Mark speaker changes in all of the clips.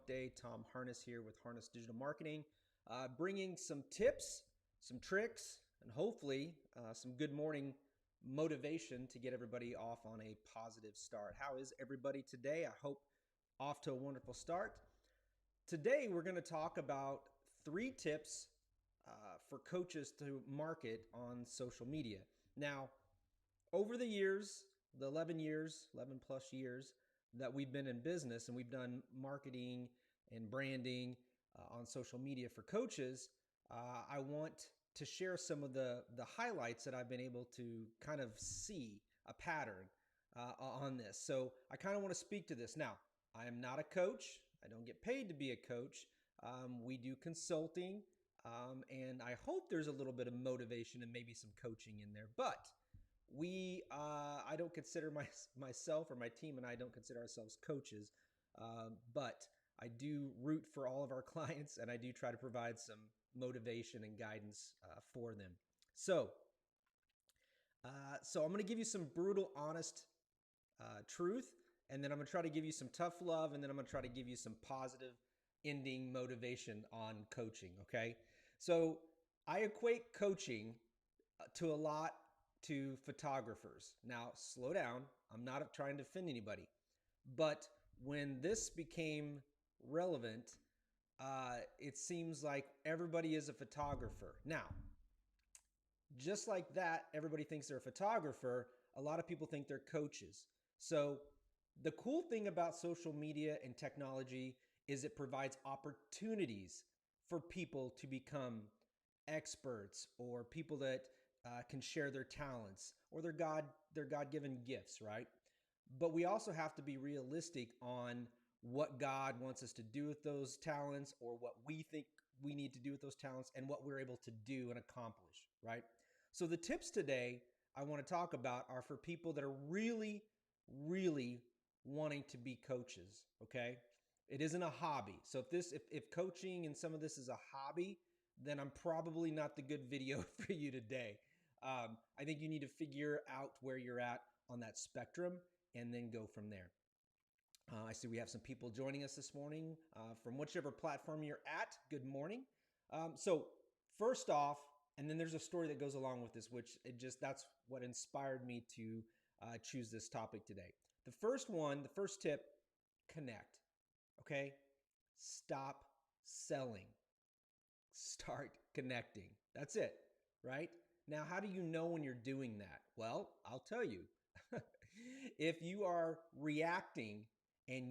Speaker 1: Hump Day. Tom Harness here with Harness Digital Marketing, bringing some tips, some tricks, and hopefully some good morning motivation to get everybody off on a positive start. How is everybody today? I hope off to a wonderful start. Today we're going to talk about 3 tips for coaches to market on social media. Now, over the years, the 11 plus years that we've been in business and we've done marketing and branding on social media for coaches, I want to share some of the highlights that I've been able to kind of see a pattern on this. So I kind of want to speak to this. Now, I am not a coach. I don't get paid to be a coach. We do consulting, and I hope there's a little bit of motivation and maybe some coaching in there. But I don't consider myself or my team and I don't consider ourselves coaches, but I do root for all of our clients and I do try to provide some motivation and guidance for them. So I'm going to give you some brutal, honest truth, and then I'm going to try to give you some tough love, and then I'm going to try to give you some positive ending motivation on coaching, okay? So I equate coaching to a lot to photographers. Now, slow down. I'm not trying to offend anybody. But when this became relevant, it seems like everybody is a photographer. Now, just like that, everybody thinks they're a photographer. A lot of people think they're coaches. So the cool thing about social media and technology is it provides opportunities for people to become experts or people that can share their talents or their God-given gifts, right? But we also have to be realistic on what God wants us to do with those talents or what we think we need to do with those talents and what we're able to do and accomplish, right? So the tips today I want to talk about are for people that are really, really wanting to be coaches, okay? It isn't a hobby. So if coaching and some of this is a hobby, then I'm probably not the good video for you today. I think you need to figure out where you're at on that spectrum and then go from there. I see we have some people joining us this morning from whichever platform you're at. Good morning. So first off, and then there's a story that goes along with this, which that's what inspired me to choose this topic today. The first tip, connect. Okay? Stop selling. Start connecting. That's it, right? Now, how do you know when you're doing that? Well, I'll tell you. If you are reacting and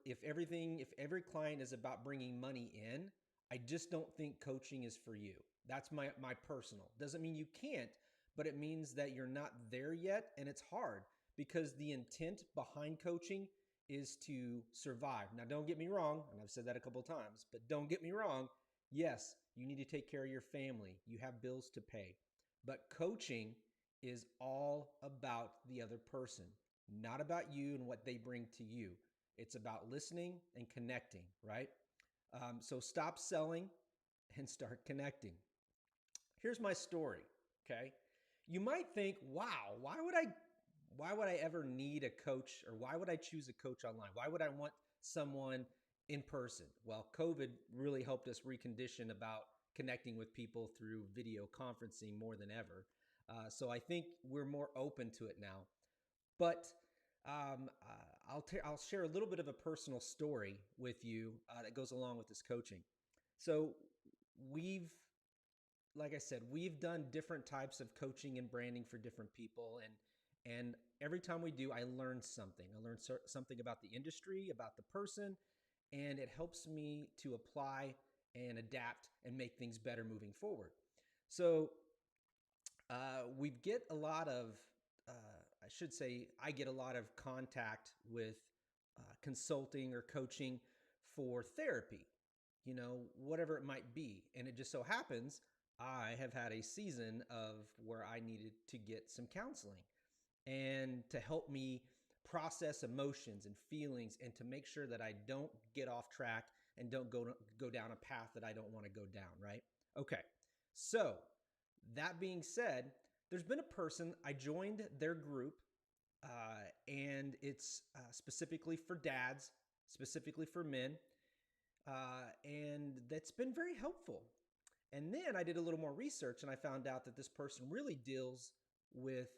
Speaker 1: if every client is about bringing money in, I just don't think coaching is for you. That's my personal. Doesn't mean you can't, but it means that you're not there yet, and it's hard because the intent behind coaching is to survive. Now, don't get me wrong, and I've said that a couple of times, but don't get me wrong. Yes, you need to take care of your family. You have bills to pay. But coaching is all about the other person, not about you and what they bring to you. It's about listening and connecting, right? So stop selling and start connecting. Here's my story, okay? You might think, wow, why would I ever need a coach, or why would I choose a coach online? Why would I want someone in person? Well, COVID really helped us recondition about connecting with people through video conferencing more than ever. So I think we're more open to it now. But I'll share a little bit of a personal story with you that goes along with this coaching. So like I said, we've done different types of coaching and branding for different people, and every time we do, I learn something. I learn something about the industry, about the person, and it helps me to apply and adapt and make things better moving forward. So we get a lot of, I get a lot of contact with consulting or coaching for therapy, whatever it might be. And it just so happens I have had a season of where I needed to get some counseling and to help me process emotions and feelings and to make sure that I don't get off track and don't go down a path that I don't want to go down, right? Okay, so that being said, there's been a person, I joined their group, and it's specifically for dads, specifically for men, And that's been very helpful. And then I did a little more research and I found out that this person really deals with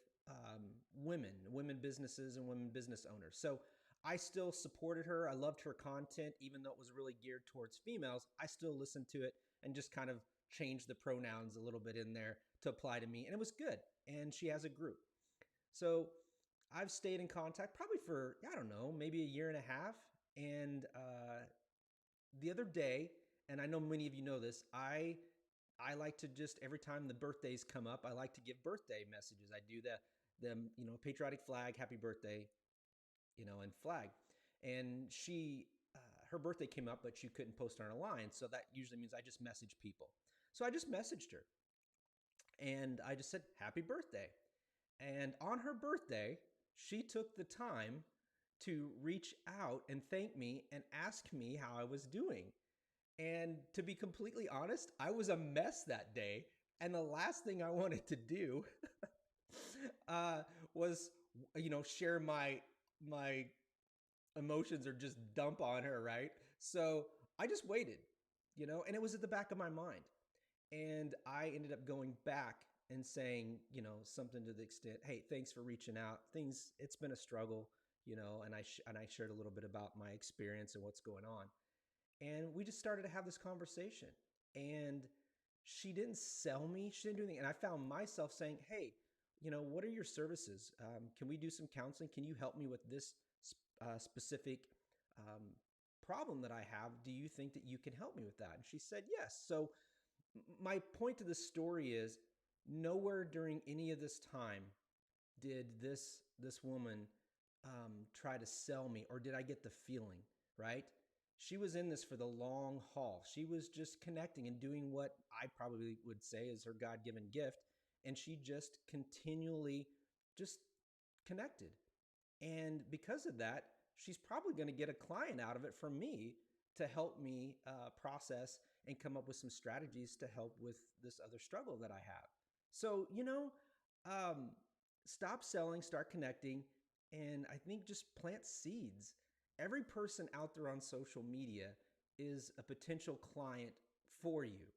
Speaker 1: women businesses and women business owners. So I still supported her. I loved her content, even though it was really geared towards females. I still listened to it and just kind of changed the pronouns a little bit in there to apply to me. And it was good. And she has a group. So I've stayed in contact probably for, I don't know, maybe a year and a half. And the other day, and I know many of you know this, I like to just every time the birthdays come up, I like to give birthday messages. I do the patriotic flag, happy birthday, and flag. And her birthday came up, but she couldn't post on her line, so that usually means I just message people. So I just messaged her, and I just said happy birthday. And on her birthday, she took the time to reach out and thank me and ask me how I was doing. And to be completely honest, I was a mess that day. And the last thing I wanted to do uh, was, share my emotions or just dump on her, right? So I just waited, and it was at the back of my mind. And I ended up going back and saying, something to the extent, "Hey, thanks for reaching out. It's been a struggle, and I shared a little bit about my experience and what's going on." And we just started to have this conversation. And she didn't sell me. She didn't do anything. And I found myself saying, "Hey, what are your services? Can we do some counseling? Can you help me with this specific um, problem that I have? Do you think that you can help me with that?" And she said, "Yes." So my point to the story is nowhere during any of this time did this woman try to sell me, or did I get the feeling, right? She was in this for the long haul. She was just connecting and doing what I probably would say is her God-given gift. And she just continually just connected. And because of that, she's probably going to get a client out of it from me to help me process and come up with some strategies to help with this other struggle that I have. So, um, stop selling, start connecting, and I think just plant seeds. Every person out there on social media is a potential client for you.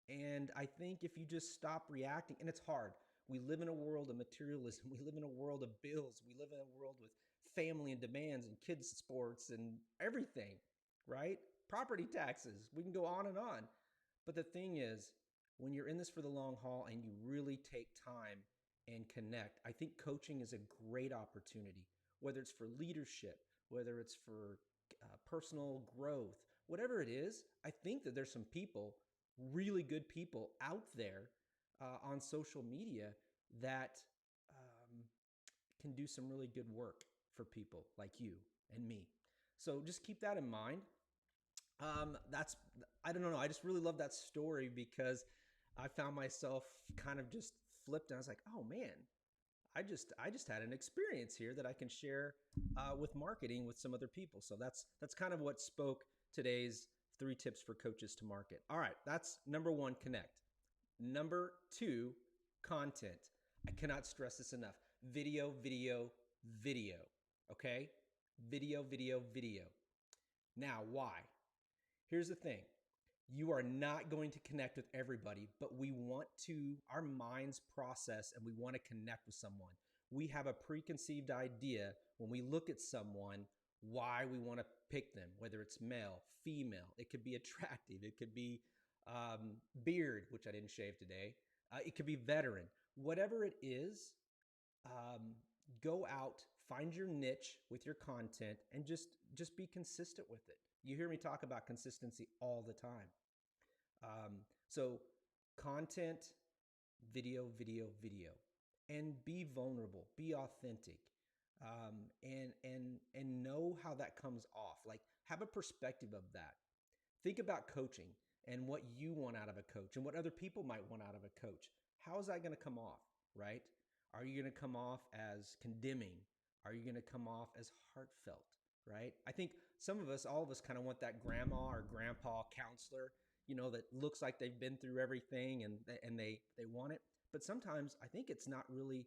Speaker 1: And I think if you just stop reacting, and it's hard. We live in a world of materialism. We live in a world of bills. We live in a world with family and demands and kids' sports and everything, right? Property taxes. We can go on and on. But the thing is, when you're in this for the long haul and you really take time and connect, I think coaching is a great opportunity, whether it's for leadership, whether it's for personal growth, whatever it is. I think that there's some people, really good people out there on social media that um, can do some really good work for people like you and me. So just keep that in mind. That's I don't know. I just really love that story because I found myself kind of just flipped and I was like, oh man, I just had an experience here that I can share with marketing with some other people. So that's kind of what spoke today's 3 tips for coaches to market. All right, that's number 1, connect. Number 2, content. I cannot stress this enough. Video, video, video. Okay? Video, video, video. Now, why? Here's the thing. You are not going to connect with everybody, but we want to, our minds process and we want to connect with someone. We have a preconceived idea when we look at someone why we want to pick them, whether it's male, female, it could be attractive, it could be beard, which I didn't shave today, it could be veteran. Whatever it is, um, go out, find your niche with your content, and just be consistent with it. You hear me talk about consistency all the time. So content, video, video, video, and be vulnerable, be authentic, and know how that comes off. Like have a perspective of that. Think about coaching and what you want out of a coach and what other people might want out of a coach. How is that going to come off, right? Are you going to come off as condemning? Are you going to come off as heartfelt, right? I think some of us, all of us kind of want that grandma or grandpa counselor, that looks like they've been through everything and they want it. But sometimes I think it's not really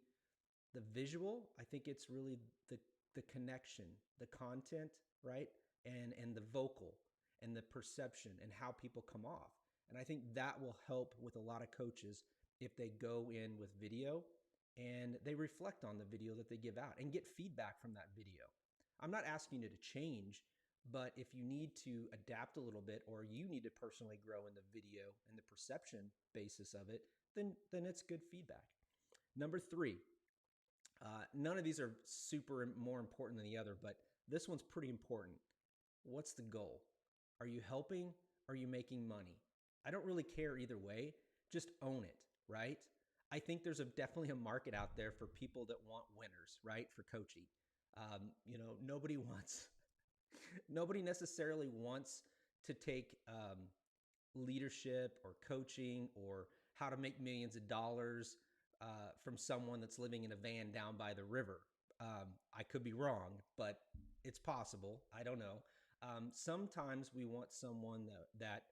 Speaker 1: the visual. I think it's really the connection, the content, right? And the vocal. and the perception and how people come off. And I think that will help with a lot of coaches if they go in with video and they reflect on the video that they give out and get feedback from that video. I'm not asking you to change, but if you need to adapt a little bit or you need to personally grow in the video and the perception basis of it, then it's good feedback. Number 3, none of these are super more important than the other, but this one's pretty important. What's the goal? Are you helping? Are you making money? I don't really care either way. Just own it, right? I think there's definitely a market out there for people that want winners, right? For coaching. Nobody necessarily wants to take leadership or coaching or how to make millions of dollars from someone that's living in a van down by the river. I could be wrong, but it's possible. I don't know. Sometimes we want someone that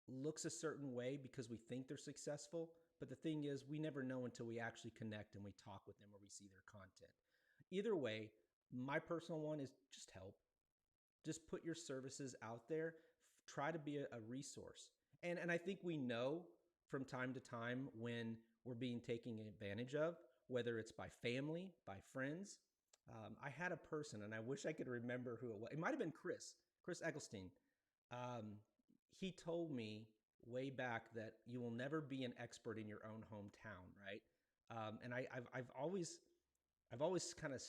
Speaker 1: looks a certain way because we think they're successful. But the thing is, we never know until we actually connect and we talk with them or we see their content. Either way, my personal one is just help. Just put your services out there. Try to be a resource. And I think we know from time to time when we're being taken advantage of, whether it's by family, by friends. I had a person, and I wish I could remember who it was. It might have been Chris Eggleston. He told me way back that you will never be an expert in your own hometown, right? And I've always kind of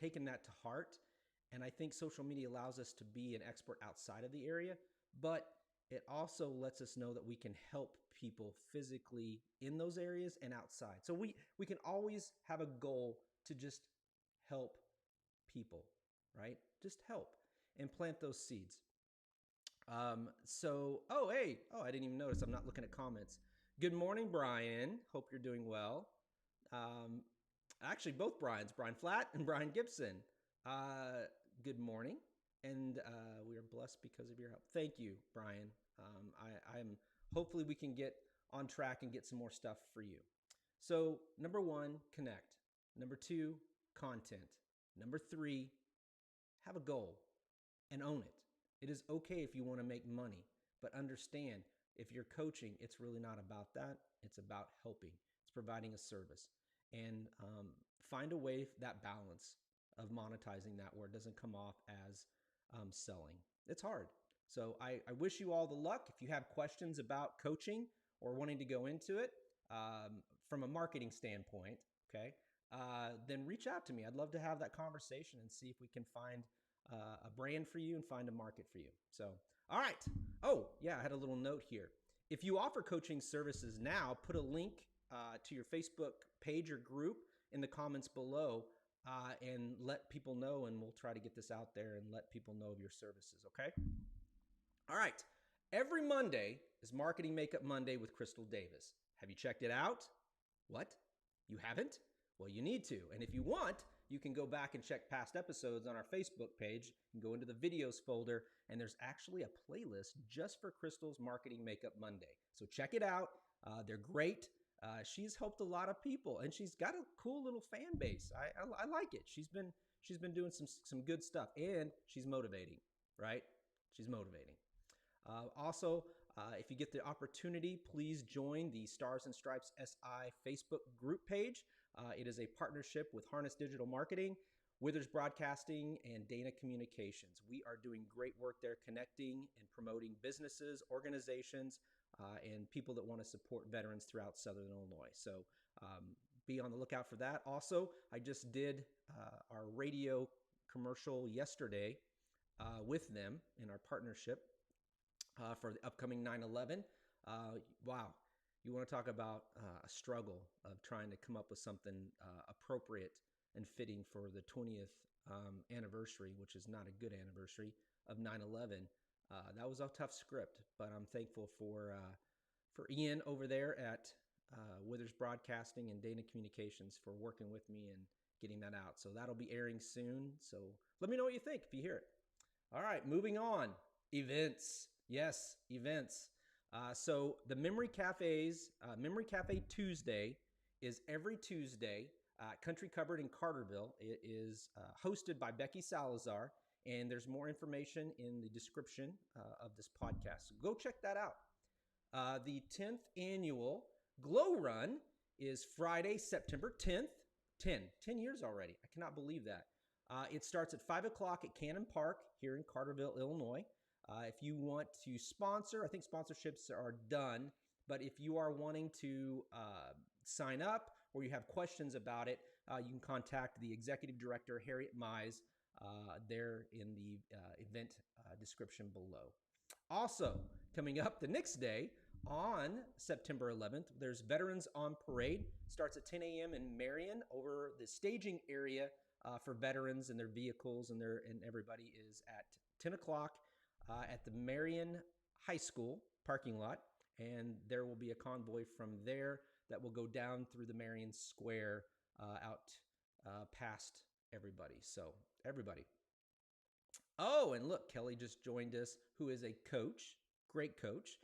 Speaker 1: taken that to heart. And I think social media allows us to be an expert outside of the area, but it also lets us know that we can help people physically in those areas and outside. So we can always have a goal to just help people, right? Just help and plant those seeds. I didn't even notice. I'm not looking at comments. Good morning, Brian. Hope you're doing well. Actually, both Brians, Brian Flatt and Brian Gibson. Good morning, and we are blessed because of your help. Thank you, Brian. I'm hopefully we can get on track and get some more stuff for you. So number 1, connect. Number 2, content. Number 3, have a goal and own it. It is okay if you want to make money, but understand if you're coaching, it's really not about that. It's about helping. It's providing a service. And find a way, that balance of monetizing that where it doesn't come off as selling. It's hard. So I wish you all the luck. If you have questions about coaching or wanting to go into it from a marketing standpoint, okay, then reach out to me. I'd love to have that conversation and see if we can find a brand for you and find a market for you. So, all right. Oh, yeah, I had a little note here. If you offer coaching services now, put a link to your Facebook page or group in the comments below and let people know, and we'll try to get this out there and let people know of your services, okay? All right. Every Monday is Marketing Makeup Monday with Crystal Davis. Have you checked it out? What? You haven't? Well, you need to. And if you want, you can go back and check past episodes on our Facebook page and go into the videos folder, and there's actually a playlist just for Crystal's Marketing Makeup Monday. So check it out. They're great. She's helped a lot of people, and she's got a cool little fan base. I like it. She's been doing some good stuff, and she's motivating, right? She's motivating. Also, if you get the opportunity, please join the Stars and Stripes SI Facebook group page. It is a partnership with Harness Digital Marketing, Withers Broadcasting, and Dana Communications. We are doing great work there connecting and promoting businesses, organizations, and people that want to support veterans throughout Southern Illinois. So be on the lookout for that. Also, I just did our radio commercial yesterday with them in our partnership for the upcoming 9/11. Wow. You want to talk about a struggle of trying to come up with something appropriate and fitting for the 20th anniversary, which is not a good anniversary, of 9/11. That was a tough script, but I'm thankful for Ian over there at Withers Broadcasting and Dana Communications for working with me and getting that out. So that'll be airing soon. So let me know what you think if you hear it. All right, moving on. Events. Yes, events. So the Memory Cafe Tuesday is every Tuesday. Country Cupboard in Carterville. It is hosted by Becky Salazar, and there's more information in the description of this podcast. So go check that out. The 10th annual Glow Run is Friday, September 10th. 10 years already. I cannot believe that. It starts at 5 o'clock at Cannon Park here in Carterville, Illinois. If you want to sponsor, I think sponsorships are done, but if you are wanting to sign up or you have questions about it, you can contact the executive director, Harriet Mize, there in the event description below. Also, coming up the next day on September 11th, there's Veterans on Parade. Starts at 10 a.m. in Marion over the staging area for veterans and their vehicles and everybody is at 10 o'clock at the Marion High School parking lot. And there will be a convoy from there that will go down through the Marion Square out past everybody. So everybody. Oh, and look, Kelly just joined us, who is a coach, great coach.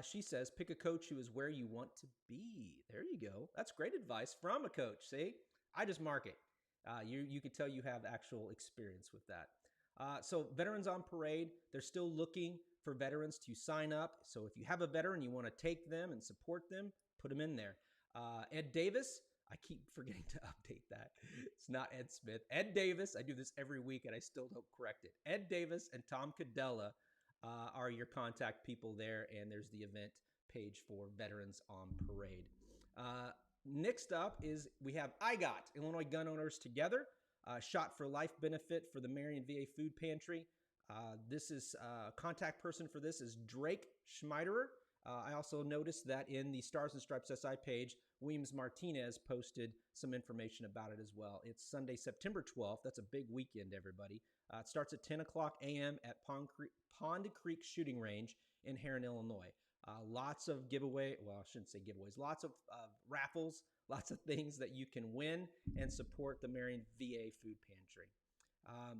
Speaker 1: She says, pick a coach who is where you want to be. There you go. That's great advice from a coach. See, I just mark it. You could tell you have actual experience with that. So Veterans on Parade, they're still looking for veterans to sign up. So if you have a veteran, you want to take them and support them, put them in there. Ed Davis, I keep forgetting to update that. It's not Ed Smith. Ed Davis, I do this every week and I still don't correct it. Ed Davis and Tom Kadela are your contact people there, and there's the event page for Veterans on Parade. Next up is we have IGOT, Illinois Gun Owners Together, Shot for Life benefit for the Marion VA Food Pantry. This is contact person for this is Drake Schmeiderer. I also noticed that in the Stars and Stripes SI page, Williams Martinez posted some information about it as well. It's Sunday, September 12th. That's a big weekend, everybody. It starts at 10 o'clock a.m. at Pond Creek Shooting Range in Herrin, Illinois. Lots of giveaway, well, I shouldn't say giveaways, lots of raffles, lots of things that you can win and support the Marion VA Food Pantry.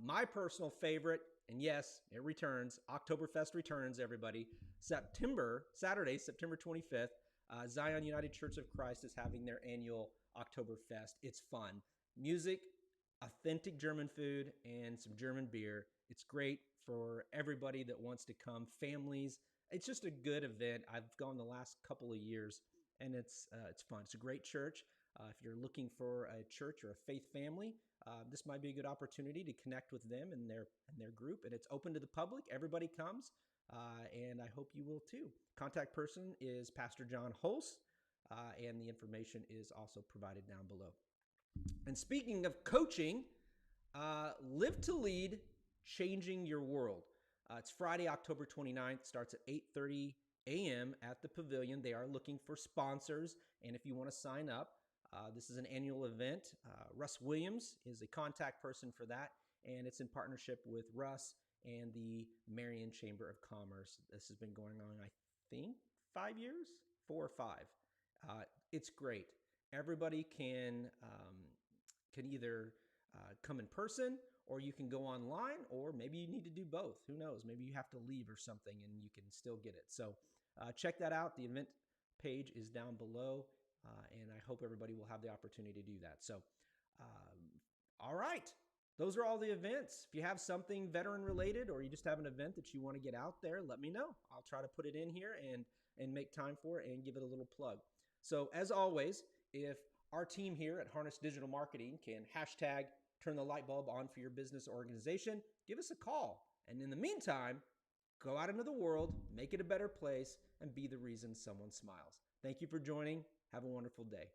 Speaker 1: My personal favorite, and yes, it returns, Oktoberfest returns, everybody. Saturday, September 25th, Zion United Church of Christ is having their annual Oktoberfest. It's fun. Music, authentic German food, and some German beer. It's great for everybody that wants to come, families. It's just a good event. I've gone the last couple of years, and it's fun. It's a great church. If you're looking for a church or a faith family, this might be a good opportunity to connect with them and their group. And it's open to the public. Everybody comes, and I hope you will too. Contact person is Pastor John Holst, and the information is also provided down below. And speaking of coaching, Live to Lead, Changing Your World. It's Friday, October 29th. Starts at 8:30 a.m. at the Pavilion. They are looking for sponsors, and if you want to sign up, this is an annual event. Russ Williams is a contact person for that, and it's in partnership with Russ and the Marion Chamber of Commerce. This has been going on, I think, 5 years, 4 or 5. It's great. Everybody can either come in person, or you can go online, or maybe you need to do both. Who knows? Maybe you have to leave or something and you can still get it. So check that out. The event page is down below, and I hope everybody will have the opportunity to do that. So, all right. Those are all the events. If you have something veteran related or you just have an event that you want to get out there, let me know. I'll try to put it in here and make time for it and give it a little plug. So as always, if our team here at Harness Digital Marketing can hashtag turn the light bulb on for your business or organization, give us a call. And in the meantime, go out into the world, make it a better place, and be the reason someone smiles. Thank you for joining. Have a wonderful day.